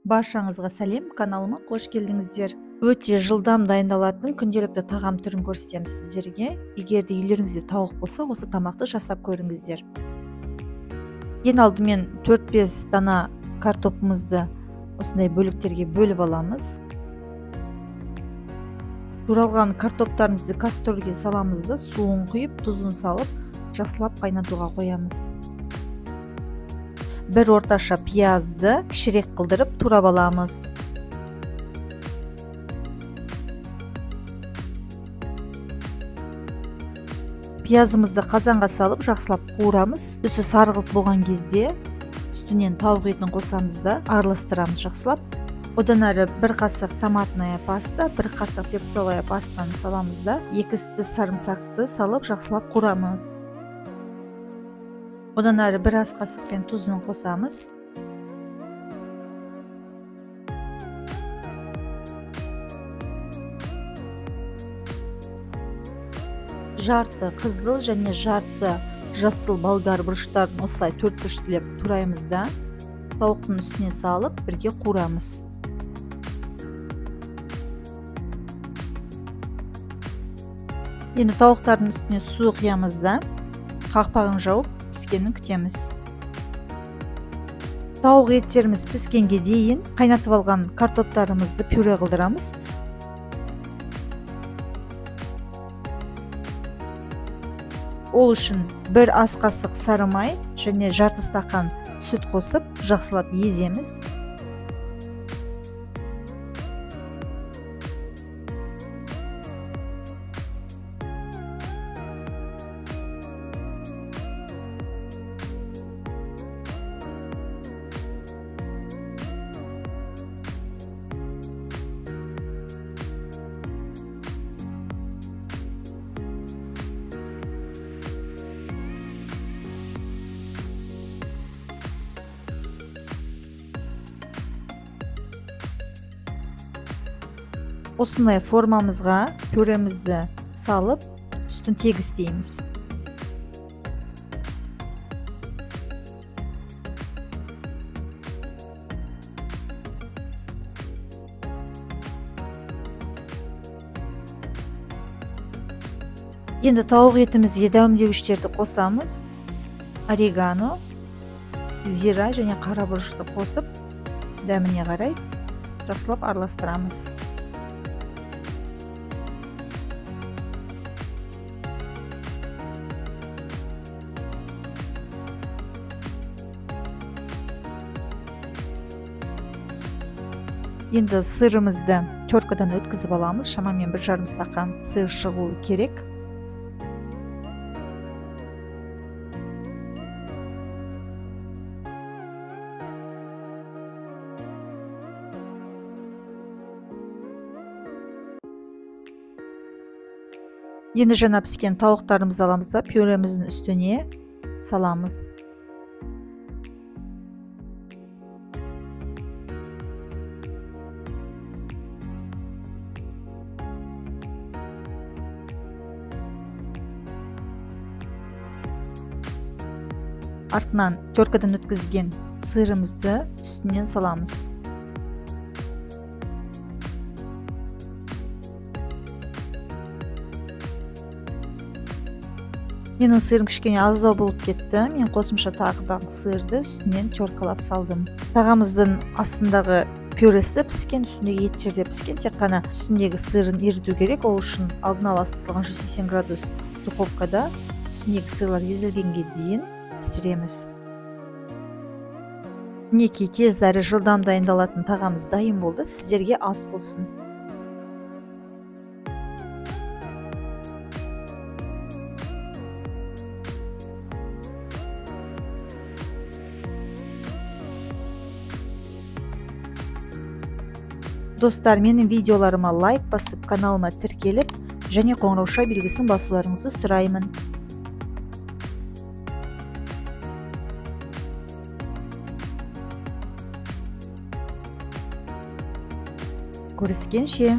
Баршаңызға сәлем, каналыма қош келдіңіздер. Өте жылдам дайындалатын күнделікті тағам түрін көрсетемін сіздерге. Егер де үйлеріңізде тауық болса, осы тамақты жасап көріңіздер. Ең алдымен 4-5 дана картопымызды осындай бөліктерге бөліп аламыз. Туралған картоптарымызды кастрөлге саламыз да, суын құйып, тұзын салып, жақсылап қайнатуға қоямыз. Бір орташа пиязды кішірек қылдырып турап аламыз. Пиязымызды қазанға салып жақсылап қуырамыз. Үсі сарғылт болған кезде үстінен тауық етін қосамыз да араластырамыз жақсылап. Одан әрі бір қасық томатная паста, бір қасық перцовая пастаны саламыз да, 2 тіс сарымсақты салып жақсылап қуырамыз. Одан әрі бір ас қасықпен тұзын қосамыз. Жарты қызыл және жарты жасыл болгар бұрыштарын осылай 4 бұрыштылеп тураймыз да, тауықтың үстіне салып бірге қуырамыз. Енді тауықтардың үстіне су құямыз да, қақпағын жауып піскенін күтеміз. Тауық еттеріміз піскенге дейін қайнатып алған картоптарымызды пюре қылдырамыз. Ол үшін бір ас қасық сары май және жарты стақан сүт қосып, жақсылап еземіз. Осындай формамызға пюремізді салып, үстін тегістейміз. Енді тауық етімізге дәмдеуіштерді қосамыз. Орегано, зира және қара бұрышты қосып, дәміне қарай жақсылап араластырамыз. Енді сырымызды теркадан өткізіп аламыз. Шамамен 1,5 стақан сыр шығуы керек. Енді жаңа піскен тауықтарымызды аламыз да пюреміздің үстіне саламыз. Артынан теркадан өткізген сырымызды үстінен саламыз. Менің сырым кішкене аздау болып кетті. Мен қосымша тағы да сырды үстінен теркалап салдым. Тағамыздың астындағы пюресі піскен, үстіндегі еттер де піскен. Тек қана үстіндегі сырын еріту керек. Ол үшін алдын ала ысытылған 180 градус духовкада үстіндегі сырлар езілгенге дейін пісіреміз. Мінекей тез әрі жылдам дайындалатын тағамыз дайын болды. Сіздерге ас болсын. Достар, менің видеоларыма лайк басып, каналыма тіркеліп, және қоңырауша белгісін басуларыңызды сұраймын. Көріскенше.